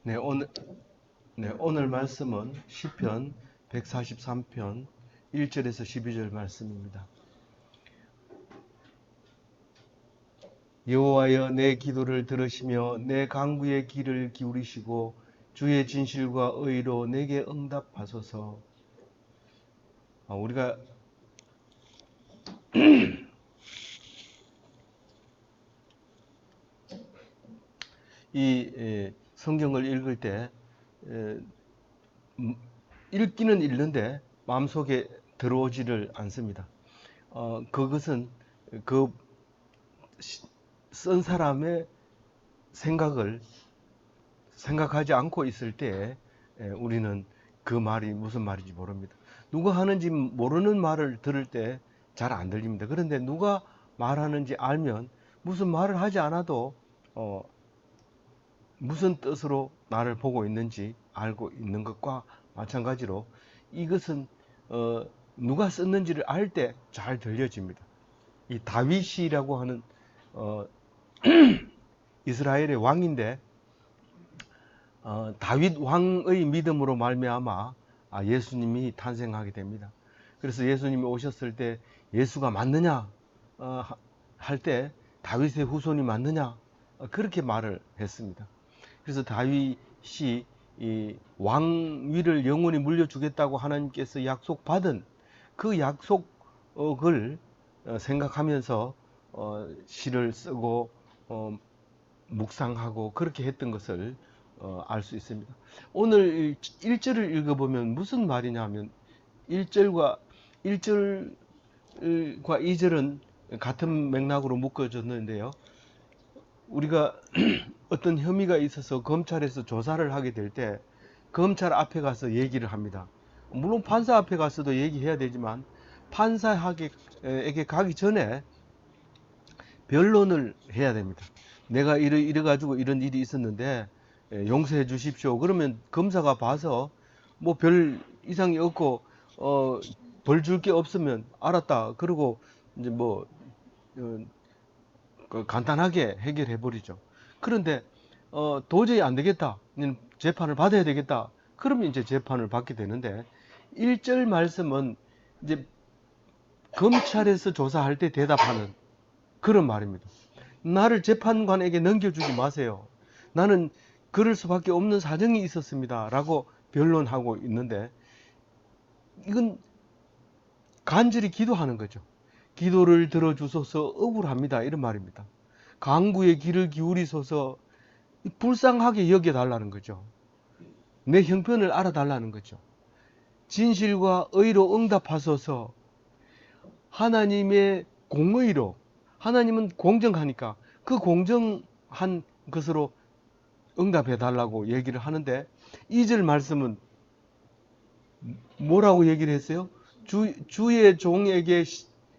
네, 오늘 말씀은 시편 143편 1절에서 12절 말씀입니다. 여호와여 내 기도를 들으시며 내 간구의 귀를 기울이시고 주의 진실과 의로 내게 응답하소서. 우리가 이 성경을 읽을 때 읽기는 읽는데 마음속에 들어오지를 않습니다. 그것은 그 쓴 사람의 생각하지 않고 있을 때 우리는 그 말이 무슨 말인지 모릅니다. 누가 하는지 모르는 말을 들을 때 잘 안 들립니다. 그런데 누가 말하는지 알면 무슨 말을 하지 않아도 무슨 뜻으로 나를 보고 있는지 알고 있는 것과 마찬가지로 이것은 누가 썼는지를 알 때 잘 들려집니다. 이 다윗이라고 하는 이스라엘의 왕인데 다윗 왕의 믿음으로 말미암아 예수님이 탄생하게 됩니다. 그래서 예수님이 오셨을 때 예수가 맞느냐 할 때 다윗의 후손이 맞느냐 그렇게 말을 했습니다. 그래서 다윗이 이 왕위를 영원히 물려주겠다고 하나님께서 약속받은 그 약속을 생각하면서 시를 쓰고 묵상하고 그렇게 했던 것을 알 수 있습니다. 오늘 1절을 읽어보면 무슨 말이냐 하면 1절과 2절은 같은 맥락으로 묶어졌는데요. 우리가 어떤 혐의가 있어서 검찰에서 조사를 하게 될 때 검찰 앞에 가서 얘기를 합니다. 물론 판사 앞에 가서도 얘기해야 되지만 판사에게 가기 전에 변론을 해야 됩니다. 내가 이래 가지고 이런 일이 있었는데 용서해 주십시오. 그러면 검사가 봐서 뭐 별 이상이 없고 벌 줄 게 없으면 알았다. 그리고 이제 뭐 간단하게 해결해 버리죠. 그런데 도저히 안 되겠다. 재판을 받아야 되겠다. 그러면 이제 재판을 받게 되는데 1절 말씀은 이제 검찰에서 조사할 때 대답하는 그런 말입니다. 나를 재판관에게 넘겨주지 마세요. 나는 그럴 수밖에 없는 사정이 있었습니다. 라고 변론하고 있는데 이건 간절히 기도하는 거죠. 기도를 들어주소서 억울합니다. 이런 말입니다. 간구의 귀를 기울이소서 불쌍하게 여겨달라는 거죠. 내 형편을 알아달라는 거죠. 진실과 의로 응답하소서. 하나님의 공의로, 하나님은 공정하니까 그 공정한 것으로 응답해 달라고 얘기를 하는데 2절 말씀은 뭐라고 얘기를 했어요? 주의 종에게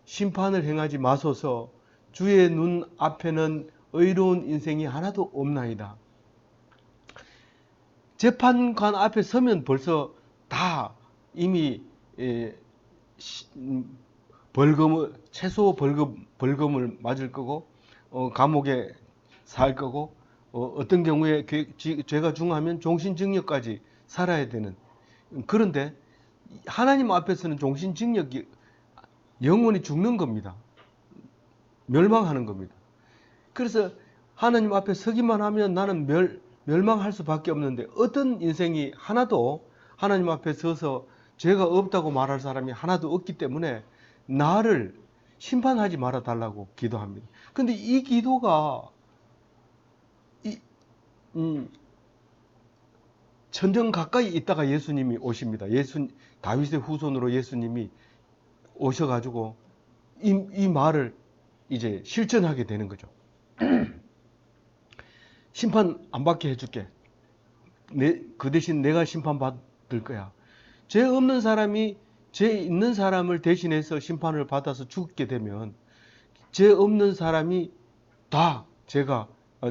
심판을 행하지 마소서. 주의 눈 앞에는 의로운 인생이 하나도 없나이다. 재판관 앞에 서면 벌써 다 이미 최소 벌금을 맞을 거고 감옥에 살 거고 어떤 경우에 죄가 중하면 종신징역까지 살아야 되는. 그런데 하나님 앞에서는 종신징역이 영원히 죽는 겁니다. 멸망하는 겁니다. 그래서 하나님 앞에 서기만 하면 나는 멸망할 수밖에 없는데 어떤 인생이 하나도 하나님 앞에 서서 죄가 없다고 말할 사람이 하나도 없기 때문에 나를 심판하지 말아 달라고 기도합니다. 근데 이 기도가 천정 가까이 있다가 예수님이 오십니다. 다윗의 후손으로 예수님이 오셔가지고 이 말을 이제 실천하게 되는 거죠. 심판 안 받게 해줄게. 그 대신 내가 심판받을 거야. 죄 없는 사람이 죄 있는 사람을 대신해서 심판을 받아서 죽게 되면 죄 없는 사람이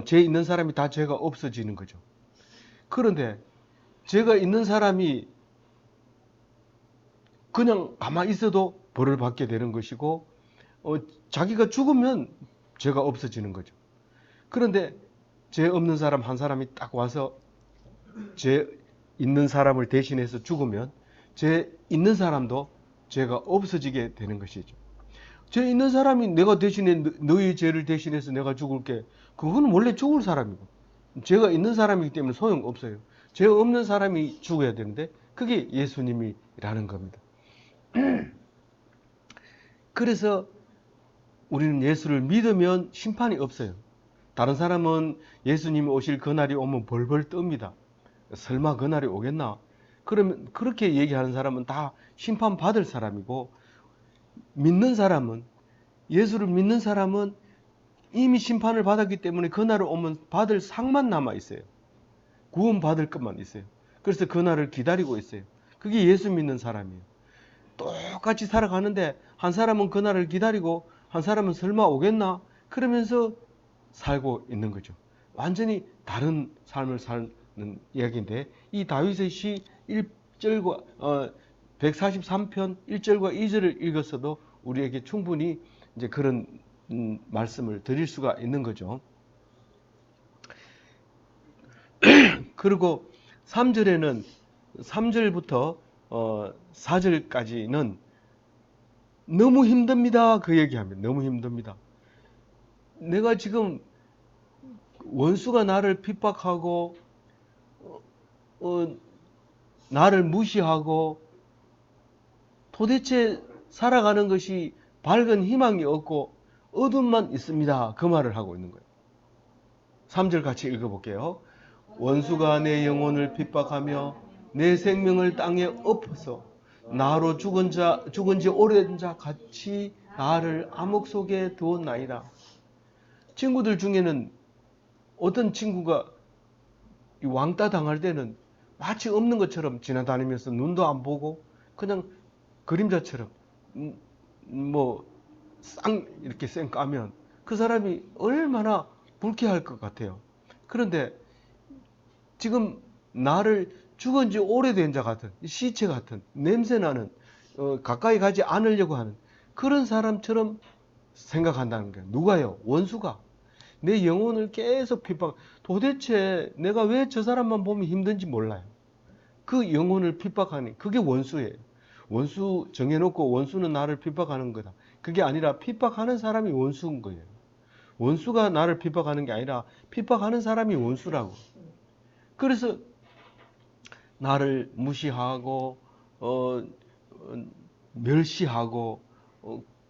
죄 있는 사람이 다 죄가 없어지는 거죠. 그런데 죄가 있는 사람이 그냥 가만히 있어도 벌을 받게 되는 것이고 자기가 죽으면 죄가 없어지는 거죠. 그런데 죄 없는 사람 한 사람이 딱 와서 죄 있는 사람을 대신해서 죽으면 죄 있는 사람도 죄가 없어지게 되는 것이죠. 죄 있는 사람이 내가 대신에 너의 죄를 대신해서 내가 죽을게. 그거는 원래 죽을 사람이고 죄가 있는 사람이기 때문에 소용없어요. 죄 없는 사람이 죽어야 되는데 그게 예수님이라는 겁니다. 그래서 우리는 예수를 믿으면 심판이 없어요. 다른 사람은 예수님이 오실 그날이 오면 벌벌 떱니다. 설마 그날이 오겠나? 그러면 그렇게 얘기하는 사람은 다 심판받을 사람이고, 믿는 사람은, 예수를 믿는 사람은 이미 심판을 받았기 때문에 그날을 오면 받을 상만 남아 있어요. 구원 받을 것만 있어요. 그래서 그날을 기다리고 있어요. 그게 예수 믿는 사람이에요. 똑같이 살아가는데 한 사람은 그날을 기다리고 한 사람은 설마 오겠나? 그러면서 살고 있는 거죠. 완전히 다른 삶을 사는 이야기인데, 이 다윗의 시 1절과 143편 1절과 2절을 읽었어도 우리에게 충분히 이제 그런 말씀을 드릴 수가 있는 거죠. 그리고 3절에는 3절부터 4절까지는 너무 힘듭니다. 그 얘기하면 너무 힘듭니다. 내가 지금 원수가 나를 핍박하고 나를 무시하고 도대체 살아가는 것이 밝은 희망이 없고 어둠만 있습니다. 그 말을 하고 있는 거예요. 3절 같이 읽어볼게요. 원수가 내 영혼을 핍박하며 내 생명을 땅에 엎어서 나로 죽은 지 오래된 자 같이 나를 암흑 속에 두었나이다. 친구들 중에는 어떤 친구가 왕따 당할 때는 마치 없는 것처럼 지나다니면서 눈도 안 보고 그냥 그림자처럼 쌍 이렇게 쌩 까면 그 사람이 얼마나 불쾌할 것 같아요. 그런데 지금 나를 죽은 지 오래된 자 같은, 시체 같은, 냄새나는, 가까이 가지 않으려고 하는 그런 사람처럼 생각한다는 거예요. 누가요? 원수가. 내 영혼을 계속 핍박. 도대체 내가 왜 저 사람만 보면 힘든지 몰라요. 그 영혼을 핍박하니 그게 원수예요. 원수 정해놓고 원수는 나를 핍박하는 거다. 그게 아니라 핍박하는 사람이 원수인 거예요. 원수가 나를 핍박하는 게 아니라 핍박하는 사람이 원수라고. 그래서 나를 무시하고 멸시하고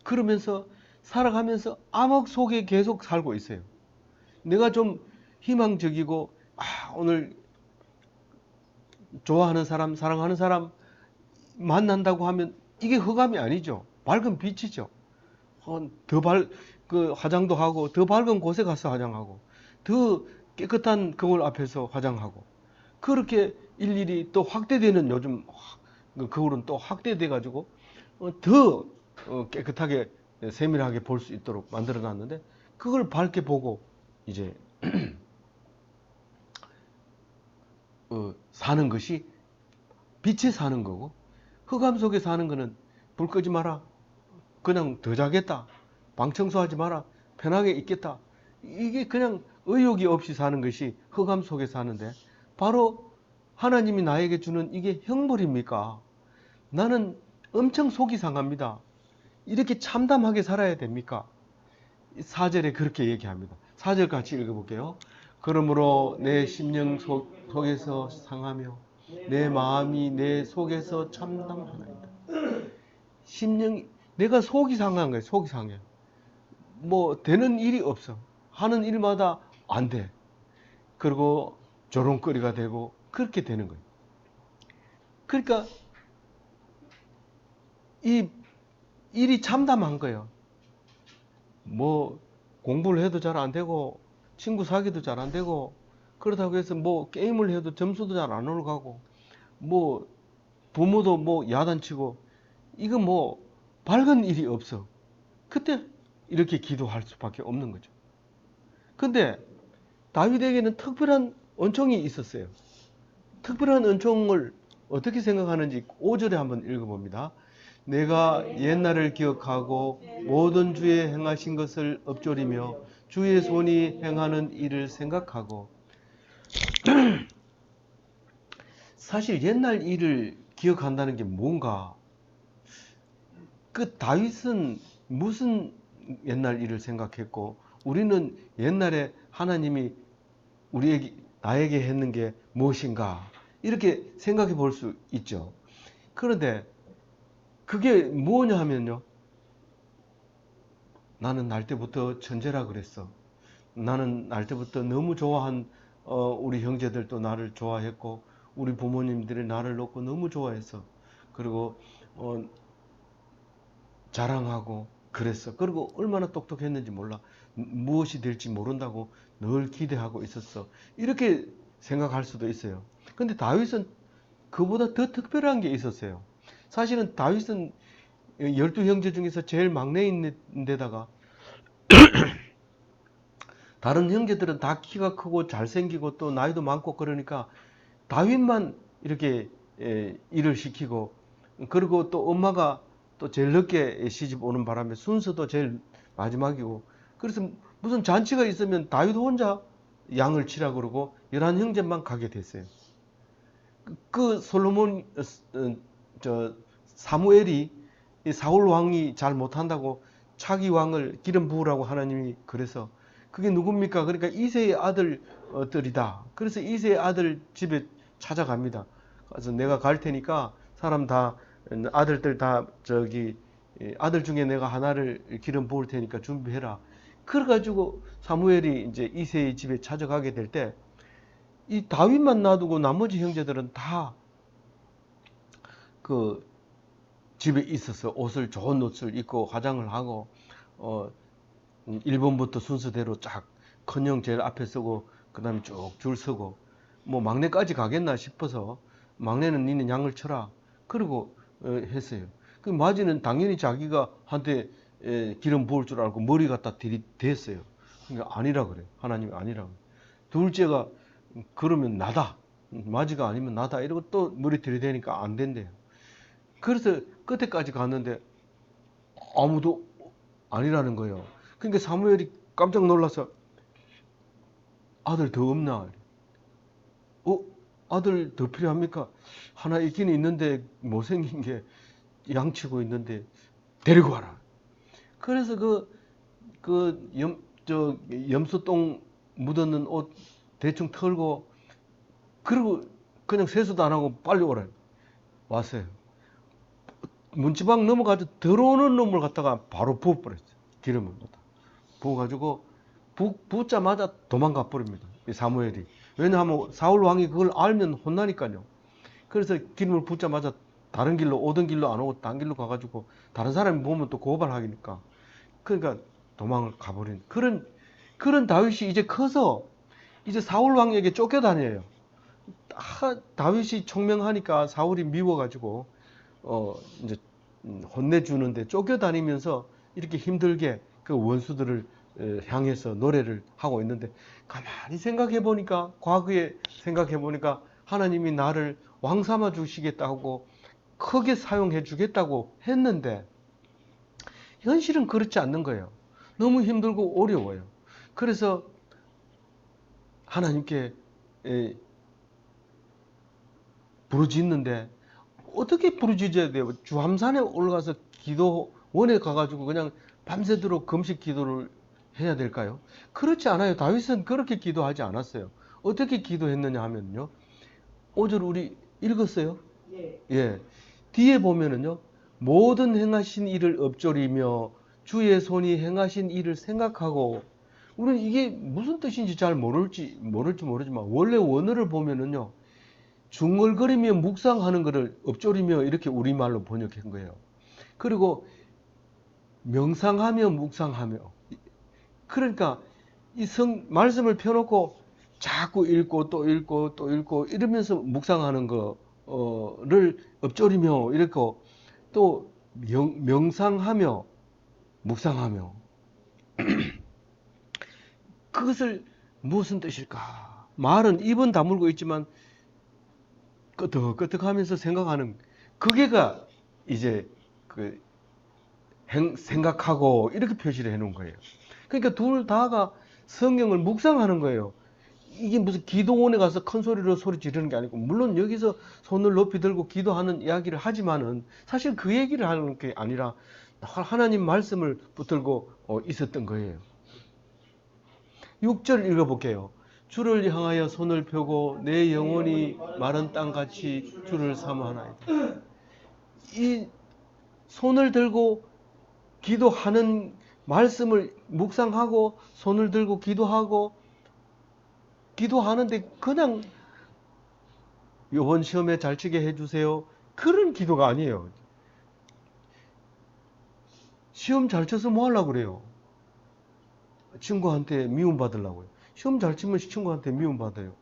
그러면서 살아가면서 암흑 속에 계속 살고 있어요. 내가 좀 희망적이고 오늘 좋아하는 사람, 사랑하는 사람 만난다고 하면 이게 흑암이 아니죠. 밝은 빛이죠. 화장도 하고 더 밝은 곳에 가서 화장하고 더 깨끗한 거울 앞에서 화장하고 그렇게 일일이 또 확대되는 요즘 거울은 또 확대돼 가지고 더 깨끗하게 세밀하게 볼 수 있도록 만들어 놨는데 그걸 밝게 보고 이제 사는 것이 빛에 사는 거고 흑암 속에 사는 거는 불 끄지 마라. 그냥 더 자겠다. 방 청소하지 마라. 편하게 있겠다. 이게 그냥 의욕이 없이 사는 것이 흑암 속에 사는데 바로 하나님이 나에게 주는 이게 형벌입니까? 나는 엄청 속이 상합니다. 이렇게 참담하게 살아야 됩니까? 4절에 그렇게 얘기합니다. 4절 같이 읽어볼게요. 그러므로 내 심령 속에서 상하며 내 마음이 내 속에서 참담하나이다. 내가 속이 상한 거예요. 속이 상해. 되는 일이 없어. 하는 일마다 안 돼. 그리고 조롱거리가 되고 그렇게 되는 거예요. 그러니까 이 일이 참담한 거예요. 공부를 해도 잘 안 되고 친구 사귀도 잘 안 되고 그렇다고 해서 게임을 해도 점수도 잘 안 올라가고 부모도 야단치고 이거 밝은 일이 없어. 그때 이렇게 기도할 수밖에 없는 거죠. 근데 다윗에게는 특별한 은총이 있었어요. 특별한 은총을 어떻게 생각하는지 5절에 한번 읽어봅니다. 내가 옛날을 기억하고 모든 주의 행하신 것을 읊조리며 주의 손이 행하는 일을 생각하고 사실 옛날 일을 기억한다는 게 뭔가, 그 다윗은 무슨 옛날 일을 생각했고, 우리는 옛날에 하나님이 나에게 했는 게 무엇인가, 이렇게 생각해 볼 수 있죠. 그런데 그게 뭐냐 하면요, 나는 날 때부터 천재라 그랬어. 나는 날 때부터 너무 좋아한 우리 형제들도 나를 좋아했고, 우리 부모님들이 나를 놓고 너무 좋아했어. 그리고 어, 자랑하고 그랬어. 그리고 얼마나 똑똑했는지 몰라. 무엇이 될지 모른다고 늘 기대하고 있었어. 이렇게 생각할 수도 있어요. 근데 다윗은 그보다 더 특별한 게 있었어요. 사실은 다윗은 12형제 중에서 제일 막내인데다가 다른 형제들은 다 키가 크고 잘생기고 또 나이도 많고 그러니까 다윗만 이렇게 일을 시키고, 그리고 또 엄마가 또 제일 늦게 시집 오는 바람에 순서도 제일 마지막이고, 그래서 무슨 잔치가 있으면 다윗 혼자 양을 치라 그러고 11형제만 가게 됐어요. 그 솔로몬 사무엘이 사울 왕이 잘 못한다고 차기 왕을 기름 부으라고 하나님이 그래서, 그게 누굽니까? 그러니까 이새의 아들들이다. 그래서 이새의 아들 집에 찾아갑니다. 그래서 내가 갈 테니까 사람 다, 아들들 다 아들 중에 내가 하나를 기름 부을 테니까 준비해라. 그래가지고 사무엘이 이제 이새의 집에 찾아가게 될 때 이 다윗만 놔두고 나머지 형제들은 다 그 집에 있어서 좋은 옷을 입고 화장을 하고 1번부터 순서대로 쫙, 큰형 제일 앞에 서고 그 다음에 쭉 줄 서고, 뭐 막내까지 가겠나 싶어서 막내는 니는 양을 쳐라 그러고 했어요. 그 마지는 당연히 자기가 한테 기름 부을 줄 알고 머리 갖다 들이댔어요. 그러니까 아니라 그래. 하나님이 아니라 그래. 둘째가 그러면 나다, 마지가 아니면 나다 이러고 또 머리 들이대니까 안 된대요. 그래서 끝에까지 갔는데 아무도 아니라는 거예요. 그러니까 사무엘이 깜짝 놀라서 아들 더 없나? 아들 더 필요합니까? 하나 있긴 있는데 못생긴 게 양치고 있는데 데리고 와라. 그래서 염소똥 묻었는 옷 대충 털고, 그리고 그냥 세수도 안 하고 빨리 오라. 왔어요. 문지방 넘어가서 들어오는 놈을 갖다가 바로 부어버렸어요. 기름을 부어가지고 붓자마자 도망가 버립니다. 이 사무엘이. 왜냐하면 사울 왕이 그걸 알면 혼나니까요. 그래서 기름을 붓자마자 다른 길로, 오던 길로 안 오고 딴 길로 가가지고 다른 사람이 보면 또 고발하니까, 그러니까 도망을 가버린 그런 다윗이 이제 커서 이제 사울 왕에게 쫓겨다녀요. 다윗이 총명하니까 사울이 미워가지고 이제 혼내주는데 쫓겨다니면서 이렇게 힘들게 그 원수들을 향해서 노래를 하고 있는데, 가만히 생각해 보니까, 과거에 생각해 보니까 하나님이 나를 왕 삼아 주시겠다고 크게 사용해 주겠다고 했는데 현실은 그렇지 않는 거예요. 너무 힘들고 어려워요. 그래서 하나님께 부르짖는데 어떻게 부르짖어야 돼요? 주함산에 올라가서 기도원에 가가지고 그냥 밤새도록 금식 기도를 해야 될까요? 그렇지 않아요. 다윗은 그렇게 기도하지 않았어요. 어떻게 기도했느냐 하면요, 5절 우리 읽었어요? 예. 예. 뒤에 보면은요, 모든 행하신 일을 엎조리며 주의 손이 행하신 일을 생각하고, 우리는 이게 무슨 뜻인지 잘 모를지 모르지만 원래 원어를 보면은요, 중얼거리며 묵상하는 것을 엎조리며 이렇게 우리말로 번역한 거예요. 그리고 명상하며 묵상하며, 그러니까 이 말씀을 펴놓고 자꾸 읽고 또 읽고 또 읽고 이러면서 묵상하는 거를 엎조리며 이렇게, 또 명상하며 묵상하며, 그것을 무슨 뜻일까? 말은 입은 다물고 있지만 끄덕끄덕하면서 생각하는, 그게가 이제 그 생각하고 이렇게 표시를 해놓은 거예요. 그러니까 둘 다가 성경을 묵상하는 거예요. 이게 무슨 기도원에 가서 큰 소리로 소리 지르는 게 아니고, 물론 여기서 손을 높이 들고 기도하는 이야기를 하지만은 사실 그 얘기를 하는 게 아니라 하나님 말씀을 붙들고 있었던 거예요. 6절 읽어볼게요. 주를 향하여 손을 펴고 내 영혼이 마른 땅같이 주를 사모하나이다. 이 손을 들고 기도하는 말씀을 묵상하고 손을 들고 기도하는데 그냥 이번 시험에 잘 치게 해주세요, 그런 기도가 아니에요. 시험 잘 쳐서 뭐 하려고 그래요? 친구한테 미움받으려고요. 시험 잘 치면 친구한테 미움받아요.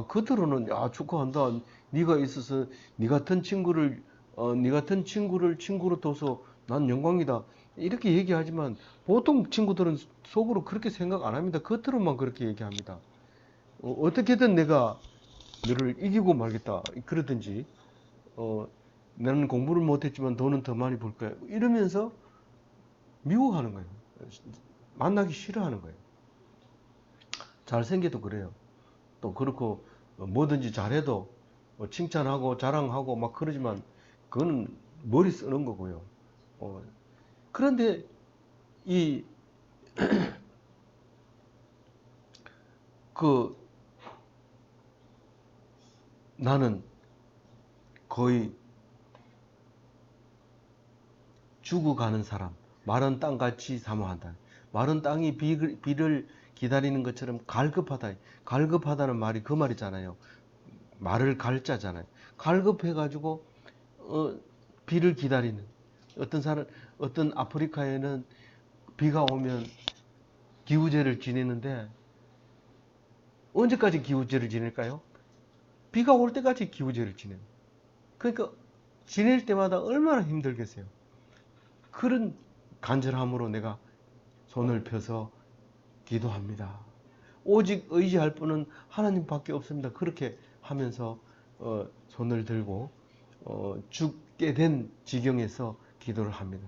그들은 축하한다, 네가 있어서 네 같은 친구를 친구로 둬서 난 영광이다, 이렇게 얘기하지만 보통 친구들은 속으로 그렇게 생각 안 합니다. 겉으로만 그렇게 얘기합니다. 어떻게든 내가 너를 이기고 말겠다 그러든지, 나는 공부를 못했지만 돈은 더 많이 벌 거야 이러면서 미워하는 거예요. 만나기 싫어하는 거예요. 잘생겨도 그래요. 또 그렇고 뭐든지 잘해도 칭찬하고 자랑하고 막 그러지만 그거는 머리 쓰는 거고요. 그런데 이 나는 거의 죽어가는 사람, 마른 땅같이 사모한다. 마른 땅이 비를 기다리는 것처럼 갈급하다. 갈급하다는 말이 그 말이잖아요. 말을 갈자잖아요. 갈급해가지고 비를 기다리는. 어떤 아프리카에는 비가 오면 기우제를 지내는데, 언제까지 기우제를 지낼까요? 비가 올 때까지 기우제를 지내요. 그러니까 지낼 때마다 얼마나 힘들겠어요. 그런 간절함으로 내가 손을 펴서 기도합니다. 오직 의지할 분은 하나님밖에 없습니다. 그렇게 하면서 손을 들고 죽게 된 지경에서 기도를 합니다.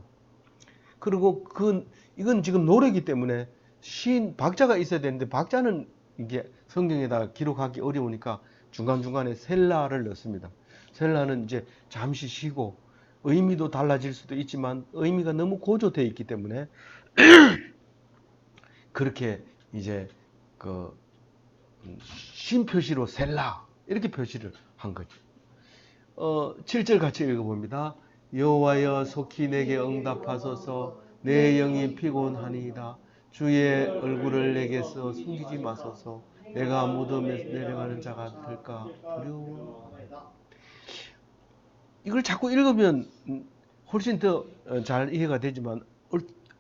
그리고 이건 지금 노래이기 때문에 박자가 있어야 되는데, 박자는 이게 성경에다 기록하기 어려우니까 중간중간에 셀라를 넣습니다. 셀라는 이제 잠시 쉬고, 의미도 달라질 수도 있지만 의미가 너무 고조되어 있기 때문에 그렇게 이제 쉼 표시로 셀라 이렇게 표시를 한 거죠. 7절 같이 읽어봅니다. 여호와여 속히 내게 응답하소서, 내 영이 피곤하니이다. 주의 얼굴을 내게서 숨기지 마소서. 내가 무덤에 내려가는 자가 될까 두려워. 이걸 자꾸 읽으면 훨씬 더 잘 이해가 되지만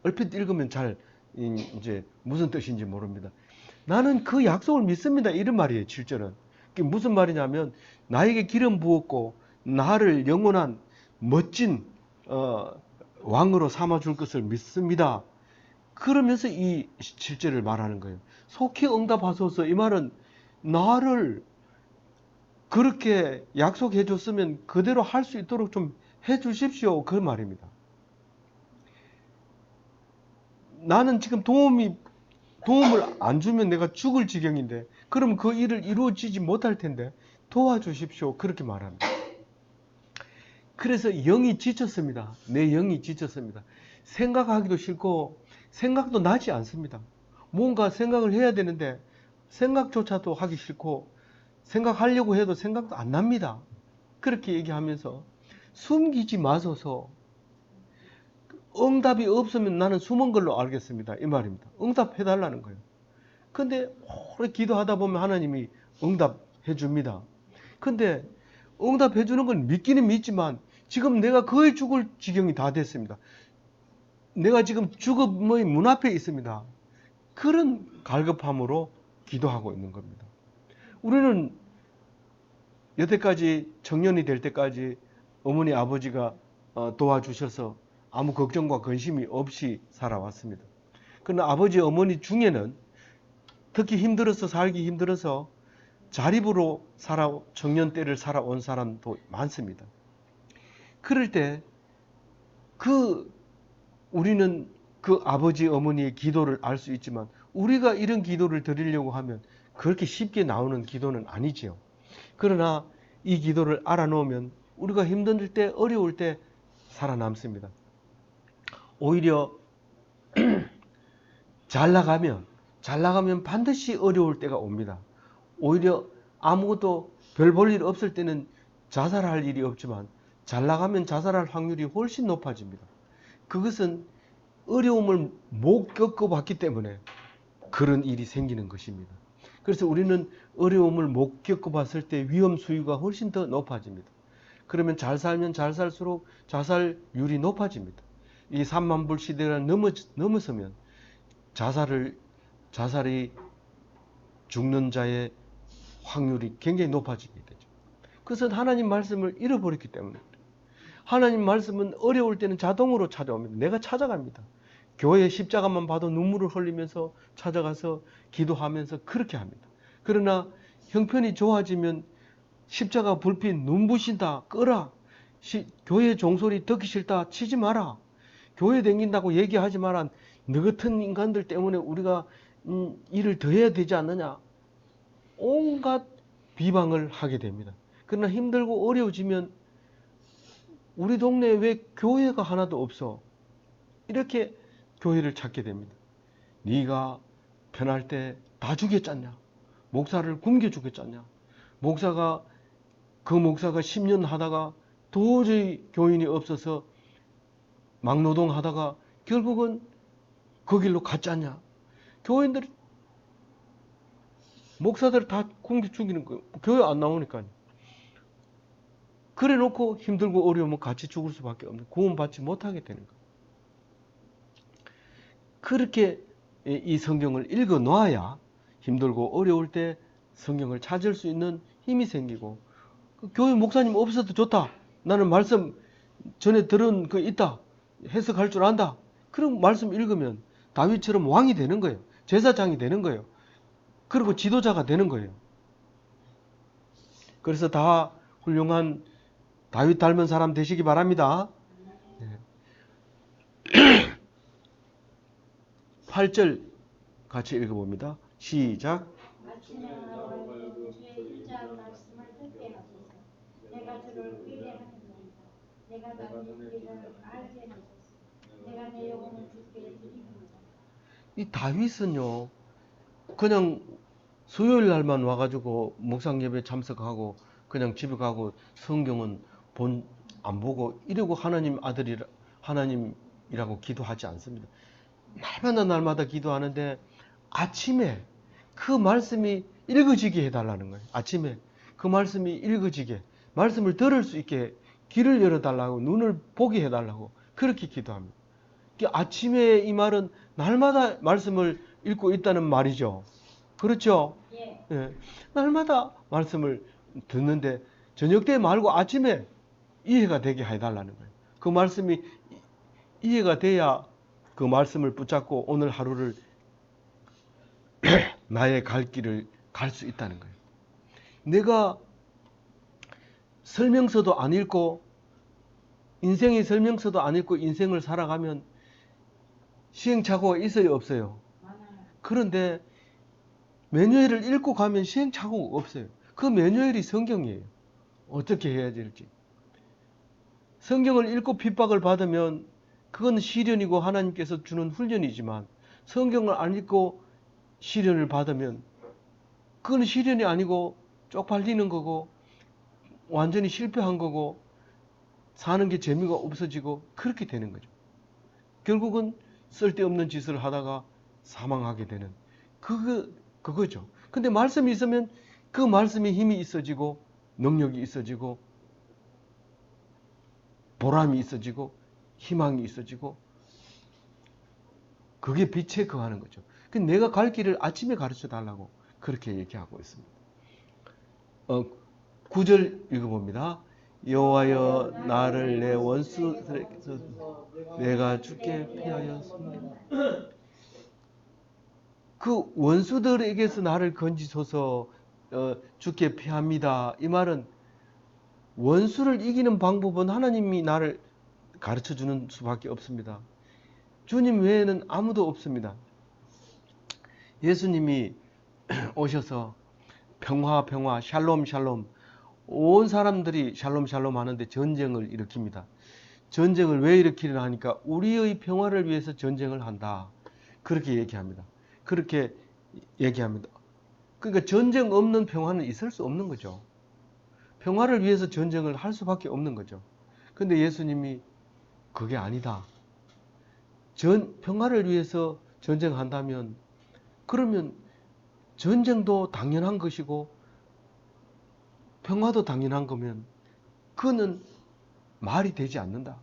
얼핏 읽으면 잘 이제 무슨 뜻인지 모릅니다. 나는 그 약속을 믿습니다, 이런 말이에요. 7절은 그게 무슨 말이냐면, 나에게 기름 부었고 나를 영원한 멋진 왕으로 삼아줄 것을 믿습니다. 그러면서 이 7절을 말하는 거예요. 속히 응답하소서. 이 말은 나를 그렇게 약속해 줬으면 그대로 할 수 있도록 좀 해 주십시오, 그 말입니다. 나는 지금 도움을 안 주면 내가 죽을 지경인데, 그럼 그 일을 이루어지지 못할 텐데 도와주십시오, 그렇게 말합니다. 그래서 영이 지쳤습니다. 내 영이 지쳤습니다. 생각하기도 싫고 생각도 나지 않습니다. 뭔가 생각을 해야 되는데 생각조차도 하기 싫고, 생각하려고 해도 생각도 안 납니다. 그렇게 얘기하면서 숨기지 마소서. 응답이 없으면 나는 숨은 걸로 알겠습니다, 이 말입니다. 응답해달라는 거예요. 근데 오래 기도하다 보면 하나님이 응답해 줍니다. 근데 응답해 주는 건 믿기는 믿지만 지금 내가 거의 죽을 지경이 다 됐습니다. 내가 지금 죽음의 문 앞에 있습니다. 그런 갈급함으로 기도하고 있는 겁니다. 우리는 여태까지 청년이 될 때까지 어머니 아버지가 도와주셔서 아무 걱정과 근심이 없이 살아왔습니다. 그러나 아버지 어머니 중에는 특히 살기 힘들어서 자립으로 청년 때를 살아온 사람도 많습니다. 그럴 때 우리는 그 아버지 어머니의 기도를 알 수 있지만 우리가 이런 기도를 드리려고 하면 그렇게 쉽게 나오는 기도는 아니지요. 그러나 이 기도를 알아놓으면 우리가 힘들 때, 어려울 때 살아남습니다. 오히려 잘 나가면 반드시 어려울 때가 옵니다. 오히려 아무것도 별 볼 일 없을 때는 자살할 일이 없지만 잘 나가면 자살할 확률이 훨씬 높아집니다. 그것은 어려움을 못 겪어봤기 때문에 그런 일이 생기는 것입니다. 그래서 우리는 어려움을 못 겪어봤을 때 위험 수위가 훨씬 더 높아집니다. 그러면 잘 살면 잘 살수록 자살률이 높아집니다. 이 3만 불 시대를 넘어서면 자살이 죽는 자의 확률이 굉장히 높아지게 되죠. 그것은 하나님 말씀을 잃어버렸기 때문에 하나님 말씀은 어려울 때는 자동으로 찾아옵니다. 내가 찾아갑니다. 교회 십자가만 봐도 눈물을 흘리면서 찾아가서 기도하면서 그렇게 합니다. 그러나 형편이 좋아지면 십자가 불빛 눈부신다 끄라. 교회 종소리 듣기 싫다 치지 마라. 교회 다닌다고 얘기하지 마라. 너 같은 인간들 때문에 우리가 일을 더 해야 되지 않느냐. 온갖 비방을 하게 됩니다. 그러나 힘들고 어려워지면 우리 동네에 왜 교회가 하나도 없어? 이렇게 교회를 찾게 됩니다. 네가 편할 때 다 죽였잖냐? 목사를 굶겨 죽였잖냐? 그 목사가 10년 하다가 도저히 교인이 없어서 막노동 하다가 결국은 그 길로 갔잖냐? 교인들 목사들 다 굶겨 죽이는 거예요. 교회 안 나오니까요. 그래 놓고 힘들고 어려우면 같이 죽을 수밖에 없는, 구원받지 못하게 되는 거예요. 그렇게 이 성경을 읽어 놔야 힘들고 어려울 때 성경을 찾을 수 있는 힘이 생기고, 교회 목사님 없어도 좋다. 나는 말씀 전에 들은 거 있다. 해석할 줄 안다. 그런 말씀 읽으면 다윗처럼 왕이 되는 거예요. 제사장이 되는 거예요. 그리고 지도자가 되는 거예요. 그래서 다 훌륭한 다윗 닮은 사람 되시기 바랍니다. 8절 같이 읽어봅니다. 시작. 아침에 나와서 주의 인자한 말씀을 듣게 하소서. 내가 주를 의뢰하는도다. 내가 다니는 길을 알게 하소서. 내가 내 영혼을 주께 드리는도다. 이 다윗은요, 그냥 수요일 날만 와가지고 목상 예배 참석하고 그냥 집에 가고 성경은 안 보고 이러고 하나님이라고 기도하지 않습니다. 날마다 기도하는데 아침에 그 말씀이 읽어지게 해달라는 거예요. 아침에 그 말씀이 읽어지게, 말씀을 들을 수 있게 귀를 열어달라고, 눈을 보게 해달라고 그렇게 기도합니다. 아침에 이 말은 날마다 말씀을 읽고 있다는 말이죠. 그렇죠? 예. 예. 날마다 말씀을 듣는데 저녁 때 말고 아침에 이해가 되게 해달라는 거예요. 그 말씀이 이해가 돼야 그 말씀을 붙잡고 오늘 하루를 나의 갈 길을 갈 수 있다는 거예요. 내가 설명서도 안 읽고, 인생의 설명서도 안 읽고 인생을 살아가면 시행착오가 있어요, 없어요? 그런데 매뉴얼을 읽고 가면 시행착오가 없어요. 그 매뉴얼이 성경이에요. 어떻게 해야 될지. 성경을 읽고 핍박을 받으면 그건 시련이고 하나님께서 주는 훈련이지만, 성경을 안 읽고 시련을 받으면 그건 시련이 아니고 쪽팔리는 거고 완전히 실패한 거고 사는 게 재미가 없어지고 그렇게 되는 거죠. 결국은 쓸데없는 짓을 하다가 사망하게 되는 그거죠. 근데 말씀이 있으면 그 말씀에 힘이 있어지고 능력이 있어지고 보람이 있어지고 희망이 있어지고 그게 빛에 거하는 거죠. 내가 갈 길을 아침에 가르쳐 달라고 그렇게 얘기하고 있습니다. 9절 읽어봅니다. 여호와여 나를 내 원수들에게서 내가 주께 피하였습니다. 그 원수들에게서 나를 건지소서. 주께 피합니다. 이 말은 원수를 이기는 방법은 하나님이 나를 가르쳐주는 수밖에 없습니다. 주님 외에는 아무도 없습니다. 예수님이 오셔서 평화, 평화, 샬롬, 샬롬, 온 사람들이 샬롬, 샬롬 하는데 전쟁을 일으킵니다. 전쟁을 왜 일으키려 하니까 우리의 평화를 위해서 전쟁을 한다. 그렇게 얘기합니다. 그렇게 얘기합니다. 그러니까 전쟁 없는 평화는 있을 수 없는 거죠. 평화를 위해서 전쟁을 할 수밖에 없는 거죠. 근데 예수님이 그게 아니다. 평화를 위해서 전쟁한다면 그러면 전쟁도 당연한 것이고 평화도 당연한 거면 그는 말이 되지 않는다.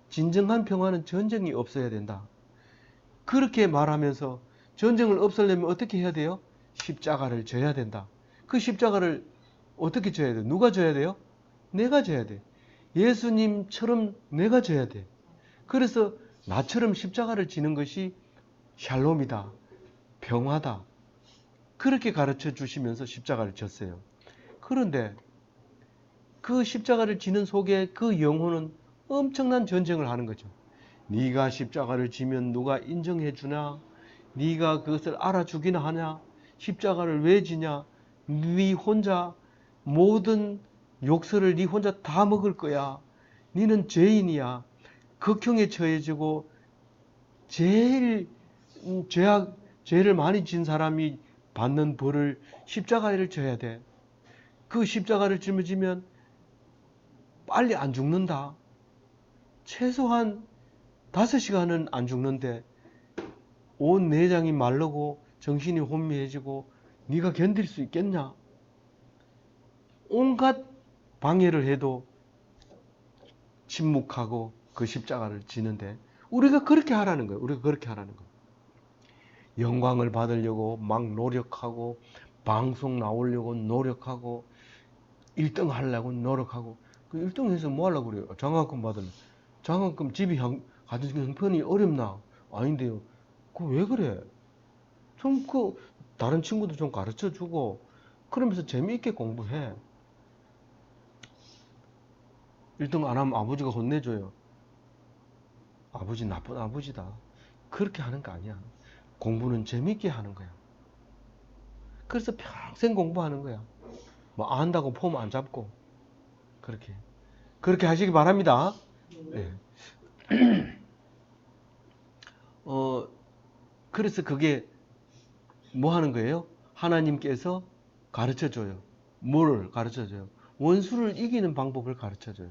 진정한 평화는 전쟁이 없어야 된다. 그렇게 말하면서 전쟁을 없애려면 어떻게 해야 돼요? 십자가를 져야 된다. 그 십자가를 어떻게 져야 돼요? 누가 져야 돼요? 내가 져야 돼. 예수님처럼 내가 져야 돼. 그래서 나처럼 십자가를 지는 것이 샬롬이다. 평화다. 그렇게 가르쳐 주시면서 십자가를 졌어요. 그런데 그 십자가를 지는 속에 그 영혼은 엄청난 전쟁을 하는 거죠. 네가 십자가를 지면 누가 인정해 주나? 네가 그것을 알아주기나 하냐? 십자가를 왜 지냐? 네 혼자 모든 욕설을 네 혼자 다 먹을 거야. 네는 죄인이야. 극형에 처해지고 제일 죄를 많이 진 사람이 받는 벌을 십자가를 져야 돼. 그 십자가를 짊어지면 빨리 안 죽는다. 최소한 5시간은 안 죽는데 온 내장이 마르고 정신이 혼미해지고 네가 견딜 수 있겠냐? 온갖 방해를 해도 침묵하고 그 십자가를 지는데 우리가 그렇게 하라는 거예요. 우리가 그렇게 하라는 거예요. 영광을 받으려고 막 노력하고 방송 나오려고 노력하고 1등 하려고 노력하고 그 1등해서 뭐 하려고 그래요? 장학금 받으려고. 장학금 집이 가진 형편이 어렵나? 아닌데요. 그 왜 그래? 좀 다른 친구도 좀 가르쳐 주고 그러면서 재미있게 공부해. 1등 안 하면 아버지가 혼내줘요. 아버지 나쁜 아버지다. 그렇게 하는 거 아니야. 공부는 재미있게 하는 거야. 그래서 평생 공부하는 거야. 뭐 안다고 폼 안 잡고 그렇게 하시기 바랍니다. 네. 그래서 그게 뭐 하는 거예요? 하나님께서 가르쳐 줘요. 뭐를 가르쳐 줘요? 원수를 이기는 방법을 가르쳐 줘요.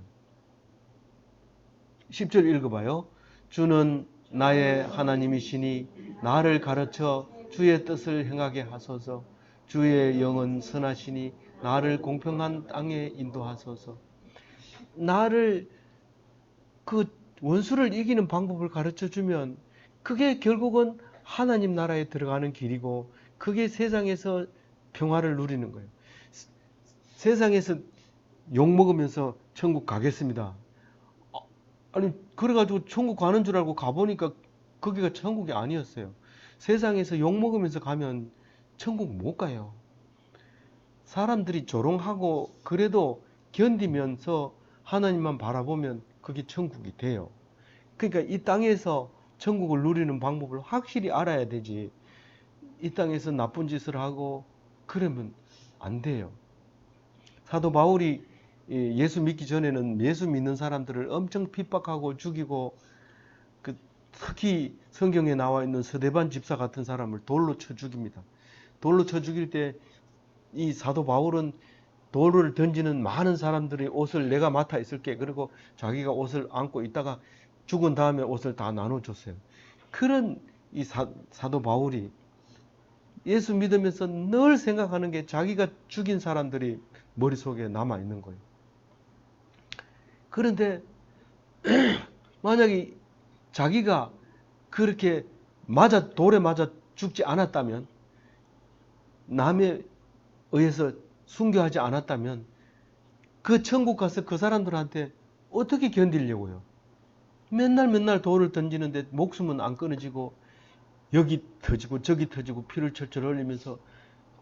10절 읽어봐요. 주는 나의 하나님이시니 나를 가르쳐 주의 뜻을 행하게 하소서. 주의 영은 선하시니 나를 공평한 땅에 인도하소서. 나를 그 원수를 이기는 방법을 가르쳐 주면 그게 결국은 하나님 나라에 들어가는 길이고 그게 세상에서 평화를 누리는 거예요. 세상에서 욕 먹으면서 천국 가겠습니다. 아니 그래가지고 천국 가는 줄 알고 가보니까 거기가 천국이 아니었어요. 세상에서 욕 먹으면서 가면 천국 못 가요. 사람들이 조롱하고 그래도 견디면서 하나님만 바라보면 그게 천국이 돼요. 그러니까 이 땅에서 천국을 누리는 방법을 확실히 알아야 되지. 이 땅에서 나쁜 짓을 하고 그러면 안 돼요. 사도 바울이 예수 믿기 전에는 예수 믿는 사람들을 엄청 핍박하고 죽이고 특히 성경에 나와 있는 스데반 집사 같은 사람을 돌로 쳐 죽입니다. 돌로 쳐 죽일 때 이 사도 바울은 돌을 던지는 많은 사람들의 옷을 내가 맡아 있을게. 그리고 자기가 옷을 안고 있다가 죽은 다음에 옷을 다 나눠줬어요. 그런 이 사도 바울이 예수 믿으면서 늘 생각하는 게 자기가 죽인 사람들이 머릿속에 남아 있는 거예요. 그런데 만약에 자기가 그렇게 돌에 맞아 죽지 않았다면, 남에 의해서 순교하지 않았다면 그 천국 가서 그 사람들한테 어떻게 견디려고요? 맨날 돌을 던지는데 목숨은 안 끊어지고 여기 터지고 저기 터지고 피를 철철 흘리면서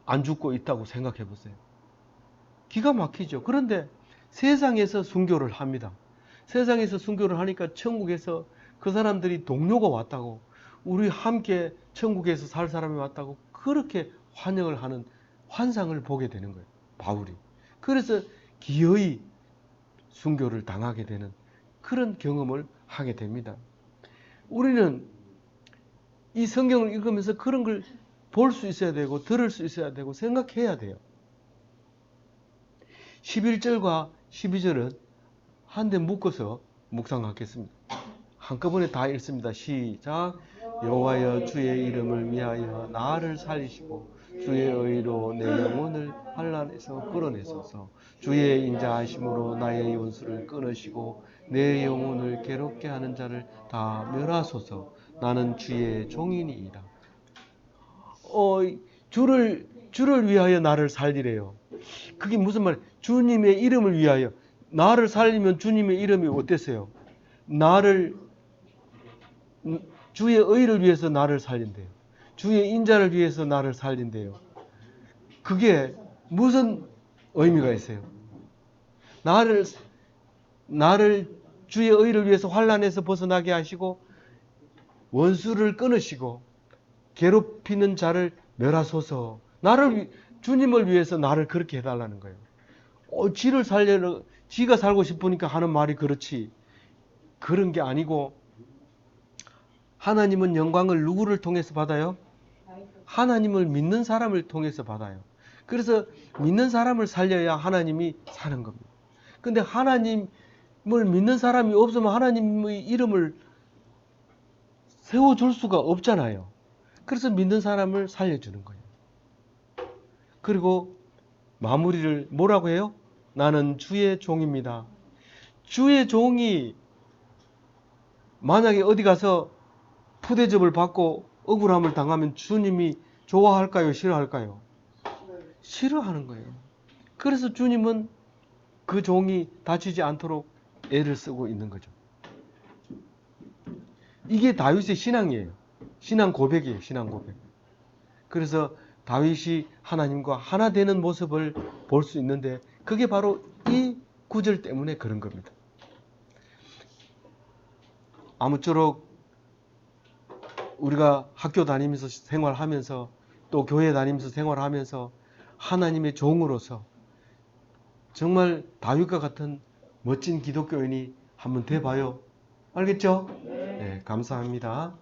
안 죽고 있다고 생각해 보세요. 기가 막히죠. 그런데 세상에서 순교를 합니다. 세상에서 순교를 하니까 천국에서 그 사람들이 동료가 왔다고, 우리 함께 천국에서 살 사람이 왔다고 그렇게 환영을 하는 환상을 보게 되는 거예요. 바울이. 그래서 기어이 순교를 당하게 되는 그런 경험을 하게 됩니다. 우리는 이 성경을 읽으면서 그런 걸 볼 수 있어야 되고 들을 수 있어야 되고 생각해야 돼요. 11절과 12절은 한데 묶어서 묵상하겠습니다. 한꺼번에 다 읽습니다. 시작. 여호와여 주의 이름을 위하여 나를 살리시고 주의 의로 내 영혼을 환난에서 끌어내소서. 주의 인자하심으로 나의 원수를 끊으시고 내 영혼을 괴롭게 하는 자를 다 멸하소서. 나는 주의 종이니이다. 주를 위하여 나를 살리래요. 그게 무슨 말? 주님의 이름을 위하여 나를 살리면 주님의 이름이 어땠어요? 주의 의를 위해서 나를 살린대요. 주의 인자를 위해서 나를 살린대요. 그게 무슨 의미가 있어요? 나를 주의 의를 위해서 환난에서 벗어나게 하시고 원수를 끊으시고 괴롭히는 자를 멸하소서. 주님을 위해서 나를 그렇게 해달라는 거예요. 지가 살고 싶으니까 하는 말이 그렇지. 그런 게 아니고, 하나님은 영광을 누구를 통해서 받아요? 하나님을 믿는 사람을 통해서 받아요. 그래서 믿는 사람을 살려야 하나님이 사는 겁니다. 근데 하나님을 믿는 사람이 없으면 하나님의 이름을 세워줄 수가 없잖아요. 그래서 믿는 사람을 살려주는 거예요. 그리고 마무리를 뭐라고 해요? 나는 주의 종입니다. 주의 종이 만약에 어디 가서 푸대접을 받고 억울함을 당하면 주님이 좋아할까요? 싫어할까요? 싫어하는 거예요. 그래서 주님은 그 종이 다치지 않도록 애를 쓰고 있는 거죠. 이게 다윗의 신앙이에요. 신앙 고백이에요. 신앙 고백. 그래서 다윗이 하나님과 하나 되는 모습을 볼 수 있는데 그게 바로 이 구절 때문에 그런 겁니다. 아무쪼록 우리가 학교 다니면서 생활하면서 또 교회 다니면서 생활하면서 하나님의 종으로서 정말 다윗과 같은 멋진 기독교인이 한번 돼봐요. 알겠죠? 네, 감사합니다.